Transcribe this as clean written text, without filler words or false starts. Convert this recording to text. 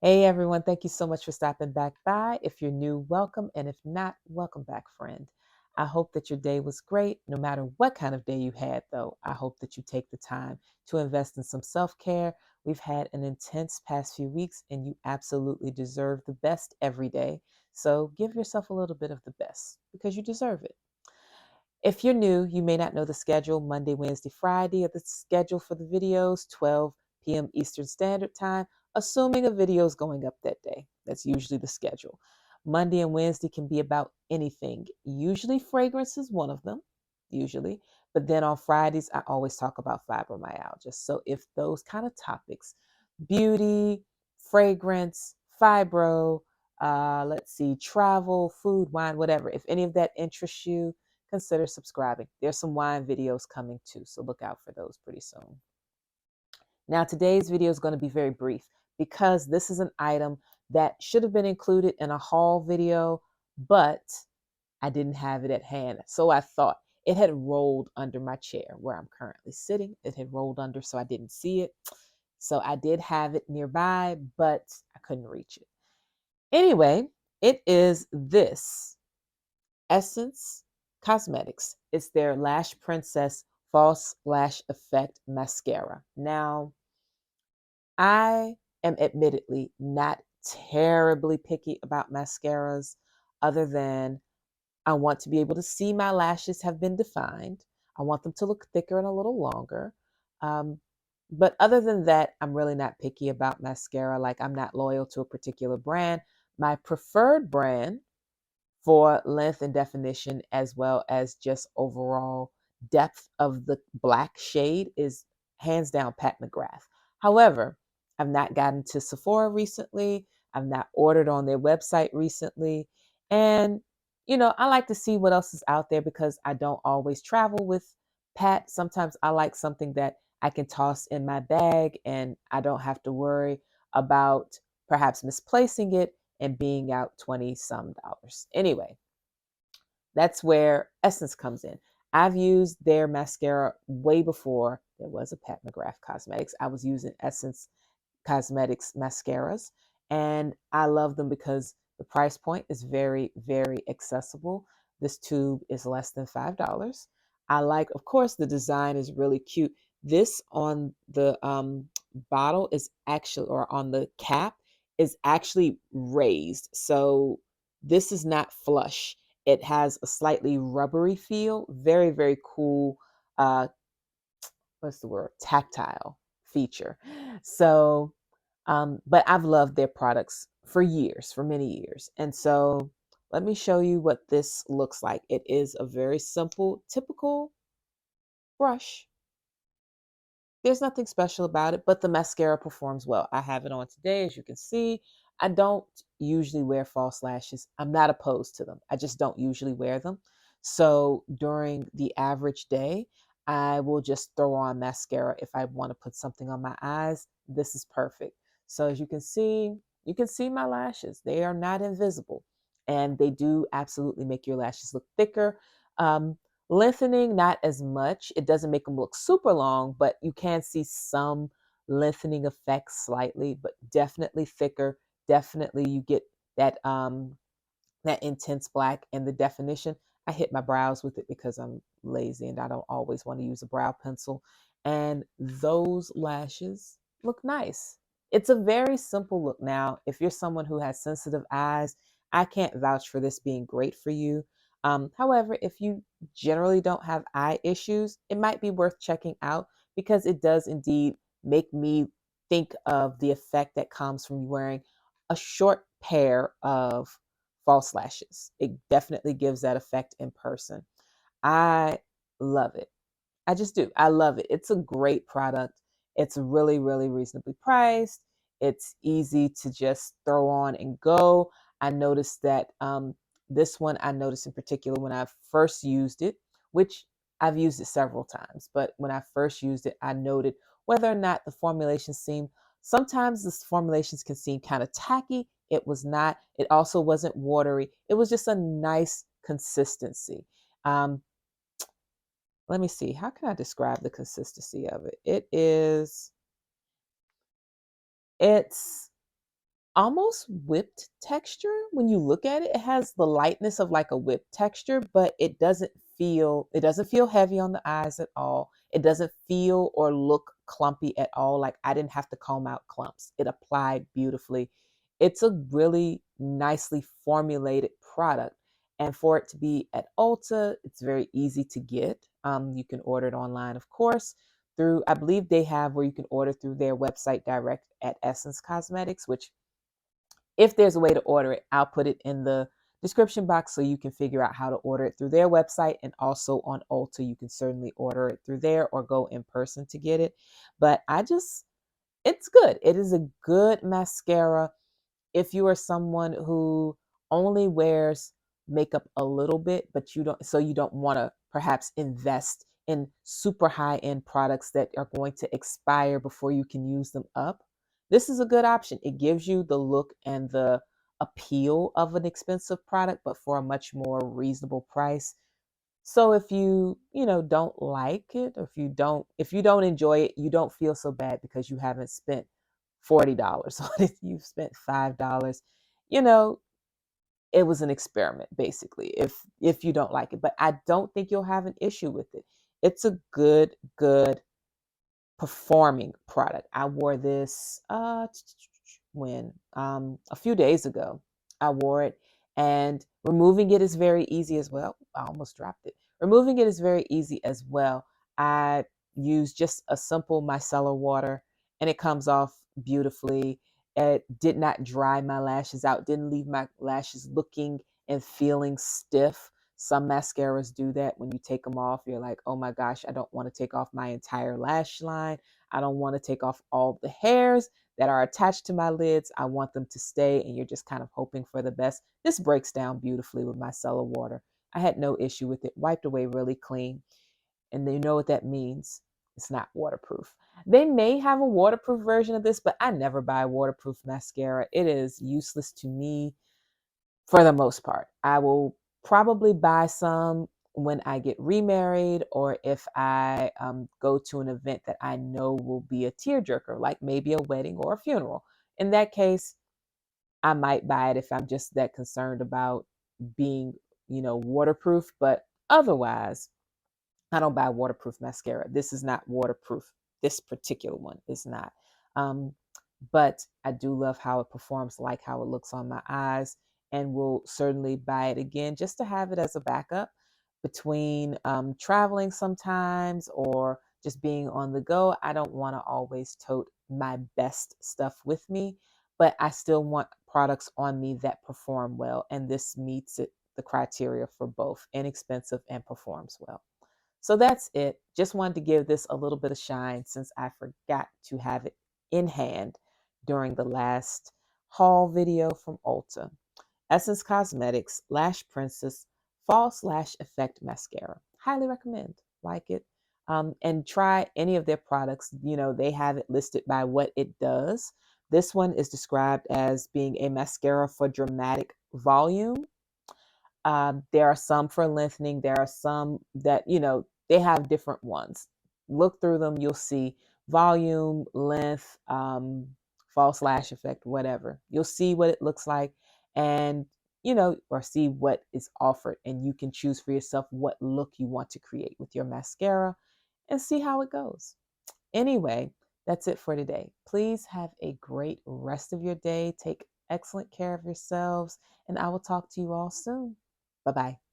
Hey everyone, thank you so much for stopping back by. If you're new, welcome. And if not, welcome back, friend. I hope that your day was great. No matter what kind of day you had, though, I hope that you take the time to invest in some self care. We've had an intense past few weeks, and you absolutely deserve the best every day. So give yourself a little bit of the best because you deserve it. If you're new, you may not know the schedule Monday, Wednesday, Friday, or the schedule for the videos 12 p.m. Eastern Standard Time, assuming a video is going up that day. That's usually the schedule. Monday and Wednesday can be about anything. Usually, fragrance is one of them, usually. But then on Fridays, I always talk about fibromyalgia. So if those kind of topics, beauty, fragrance, fibro, let's see, travel, food, wine, whatever, if any of that interests you, consider subscribing. There's some wine videos coming too, so look out for those pretty soon. Now, today's video is going to be very brief because this is an item that should have been included in a haul video, but I didn't have it at hand. So I thought it had rolled under my chair where I'm currently sitting. It had rolled under, so I didn't see it. So I did have it nearby, but I couldn't reach it. Anyway, it is this Essence Cosmetics. It's their Lash Princess False Lash Effect Mascara. Now, I am admittedly not terribly picky about mascaras, other than I want to be able to see my lashes have been defined. I want them to look thicker and a little longer. Um, but other than that, I'm really not picky about mascara. Like, I'm not loyal to a particular brand. My preferred brand for length and definition, as well as just overall depth of the black shade, is hands down Pat McGrath. However, I've not gotten to Sephora recently. I've not ordered on their website recently. And, I like to see what else is out there because I don't always travel with Pat. Sometimes I like something that I can toss in my bag and I don't have to worry about perhaps misplacing it and being out 20 some dollars. Anyway, that's where Essence comes in. I've used their mascara way before there was a Pat McGrath Cosmetics. I was using Essence Cosmetics mascaras, and I love them because the price point is very, very accessible. This tube is less than $5. I like, of course, the design is really cute. This on the bottle is actually, or on the cap, is actually raised. So this is not flush. It has a slightly rubbery feel. Very, very cool. Uh, what's the word? Tactile feature. So, but I've loved their products for years, for many years. And so let me show you what this looks like. It is a very simple, typical brush. There's nothing special about it, but the mascara performs well. I have it on today, as you can see. I don't usually wear false lashes. I'm not opposed to them. I just don't usually wear them. So during the average day, I will just throw on mascara if I want to put something on my eyes. This is perfect. So as you can see my lashes. They are not invisible, and they do absolutely make your lashes look thicker. Um, Lengthening, not as much. It doesn't make them look super long, but you can see some lengthening effects slightly, but definitely thicker. Definitely you get that intense black and the definition. I hit my brows with it because I'm lazy and I don't always want to use a brow pencil. And those lashes look nice. It's a very simple look. Now, if you're someone who has sensitive eyes, I can't vouch for this being great for you. However, if you generally don't have eye issues, it might be worth checking out because it does indeed make me think of the effect that comes from wearing a short pair of false lashes. It definitely gives that effect in person. I love it. I just do. I love it. It's a great product. It's really, really reasonably priced. It's easy to just throw on and go. I noticed that this one I noticed in particular when I first used it, which I've used it several times, but when I first used it, I noted whether or not the formulation seemed, sometimes the formulations can seem kind of tacky. It was not. It also wasn't watery. It was just a nice consistency. Um, Let me see. How can I describe the consistency of it? It's almost whipped texture. When you look at it, it has the lightness of like a whipped texture, but it doesn't feel heavy on the eyes at all. It doesn't feel or look clumpy at all. Like I didn't have to comb out clumps. It applied beautifully. It's a really nicely formulated product. And for it to be at Ulta, it's very easy to get. You can order it online, of course, through, I believe they have where you can order through their website direct at Essence Cosmetics, which if there's a way to order it, I'll put it in the description box so you can figure out how to order it through their website. And also on Ulta, you can certainly order it through there or go in person to get it. But it's good. It is a good mascara if you are someone who only wears makeup a little bit, but you don't want to perhaps invest in super high end products that are going to expire before you can use them up. This is a good option. It gives you the look and the appeal of an expensive product, but for a much more reasonable price. So if don't like it, or if you don't enjoy it, you don't feel so bad because you haven't spent $40 on it. You've spent $5. You know, it was an experiment basically. If you don't like it, but I don't think you'll have an issue with it. It's a good performing product. I wore this when a few days ago. I wore it, and removing it is very easy as well. I almost dropped it. Removing it is very easy as well. I use just a simple micellar water and it comes off beautifully. It did not dry my lashes out, didn't leave my lashes looking and feeling stiff. Some mascaras do that. When you take them off, you're like, oh my gosh, I don't want to take off my entire lash line. I don't want to take off all the hairs that are attached to my lids. I want them to stay, and you're just kind of hoping for the best. This breaks down beautifully with micellar water. I had no issue with it. Wiped away really clean. And you know what that means. It's not waterproof. They may have a waterproof version of this, but I never buy waterproof mascara. It is useless to me for the most part. I will probably buy some when I get remarried, or if I go to an event that I know will be a tearjerker, like maybe a wedding or a funeral. In that case, I might buy it if I'm just that concerned about being, waterproof. But otherwise, I don't buy waterproof mascara. This is not waterproof. This particular one is not. Um, but I do love how it performs, like how it looks on my eyes, and will certainly buy it again just to have it as a backup between traveling sometimes or just being on the go. I don't want to always tote my best stuff with me, but I still want products on me that perform well, and this meets the criteria for both inexpensive and performs well. So that's it. Just wanted to give this a little bit of shine since I forgot to have it in hand during the last haul video from Ulta. Essence Cosmetics Lash Princess False Lash Effect Mascara. Highly recommend. Like it. And try any of their products. They have it listed by what it does. This one is described as being a mascara for dramatic volume. There are some for lengthening. There are some that, they have different ones. Look through them. You'll see volume, length, false lash effect, whatever. You'll see what it looks like and, or see what is offered. And you can choose for yourself what look you want to create with your mascara and see how it goes. Anyway, that's it for today. Please have a great rest of your day. Take excellent care of yourselves, and I will talk to you all soon. Bye bye.